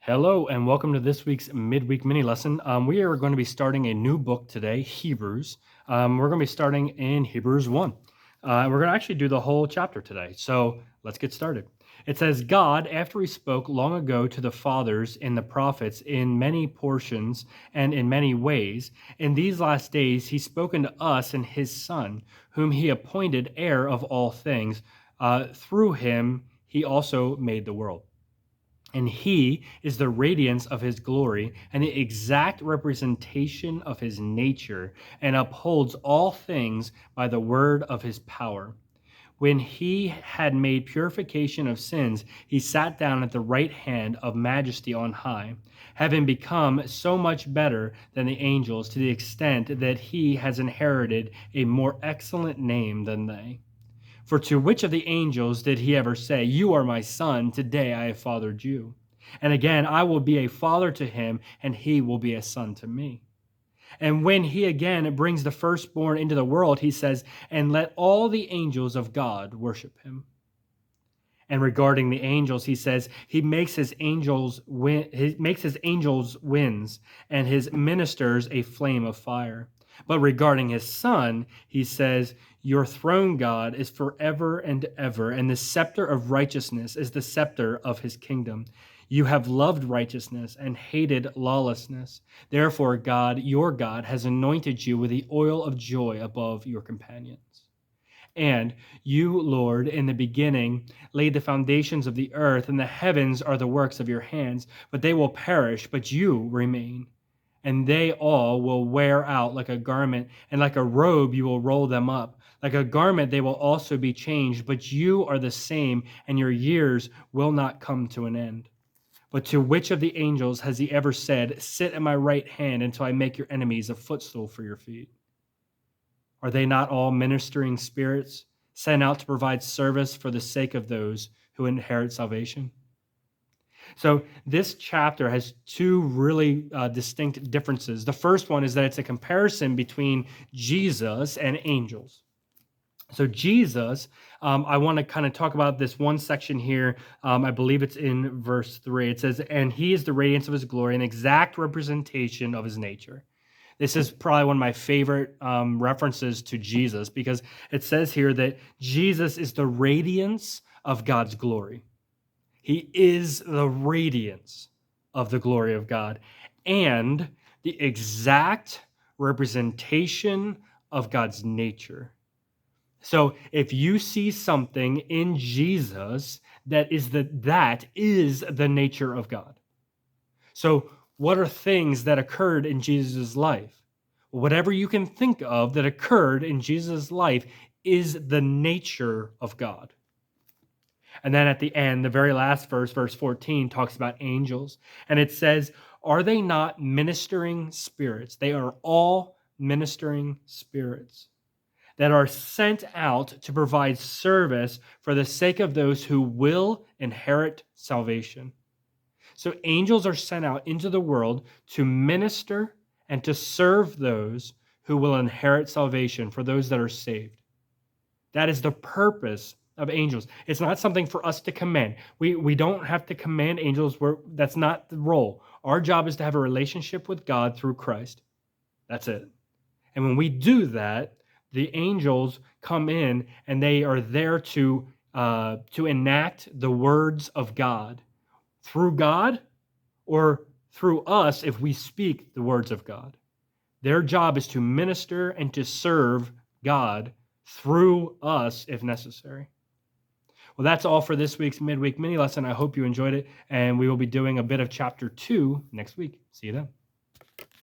Hello, and welcome to this week's midweek mini lesson. We are going to be starting a new book today, Hebrews. We're going to be starting in Hebrews 1. And we're going to actually do the whole chapter today. So let's get started. It says, God, after he spoke long ago to the fathers in the prophets in many portions and in many ways, in these last days he's spoken to us in his Son, whom he appointed heir of all things. Through him he also made the world. And he is the radiance of his glory and the exact representation of his nature, and upholds all things by the word of his power. When he had made purification of sins, he sat down at the right hand of majesty on high, having become so much better than the angels, to the extent that he has inherited a more excellent name than they. For to which of the angels did he ever say, "You are my son, today I have fathered you"? And again, "I will be a father to him, and he will be a son to me"? And when he again brings the firstborn into the world, he says, "And let all the angels of God worship him." And regarding the angels, he says, he makes his angels winds, and his ministers a flame of fire. But regarding his son, he says, "Your throne, God, is forever and ever, and the scepter of righteousness is the scepter of his kingdom. You have loved righteousness and hated lawlessness. Therefore, God, your God, has anointed you with the oil of joy above your companions. And you, Lord, in the beginning laid the foundations of the earth, and the heavens are the works of your hands, but they will perish, but you remain. And they all will wear out like a garment, and like a robe you will roll them up. Like a garment they will also be changed, but you are the same, and your years will not come to an end. But to which of the angels has he ever said, 'Sit at my right hand until I make your enemies a footstool for your feet'? Are they not all ministering spirits sent out to provide service for the sake of those who inherit salvation?" So this chapter has two really distinct differences. The first one is that it's a comparison between Jesus and angels. So Jesus, I want to kind of talk about this one section here. I believe it's in verse 3. It says, "And he is the radiance of his glory, an exact representation of his nature." This is probably one of my favorite references to Jesus, because it says here that Jesus is the radiance of God's glory. He is the radiance of the glory of God and the exact representation of God's nature. So if you see something in Jesus that is the nature of God. So what are things that occurred in Jesus' life? Whatever you can think of that occurred in Jesus' life is the nature of God. And then at the end, the very last verse, verse 14, talks about angels. And it says, "Are they not ministering spirits?" They are all ministering spirits that are sent out to provide service for the sake of those who will inherit salvation. So angels are sent out into the world to minister and to serve those who will inherit salvation, for those that are saved. That is the purpose of angels. It's not something for us to command. We don't have to command angels. That's not the role. Our job is to have a relationship with God through Christ. That's it. And when we do that, the angels come in and they are there to enact the words of God through God, or through us if we speak the words of God. Their job is to minister and to serve God through us if necessary. Well, that's all for this week's midweek mini lesson. I hope you enjoyed it, and we will be doing a bit of chapter 2 next week. See you then.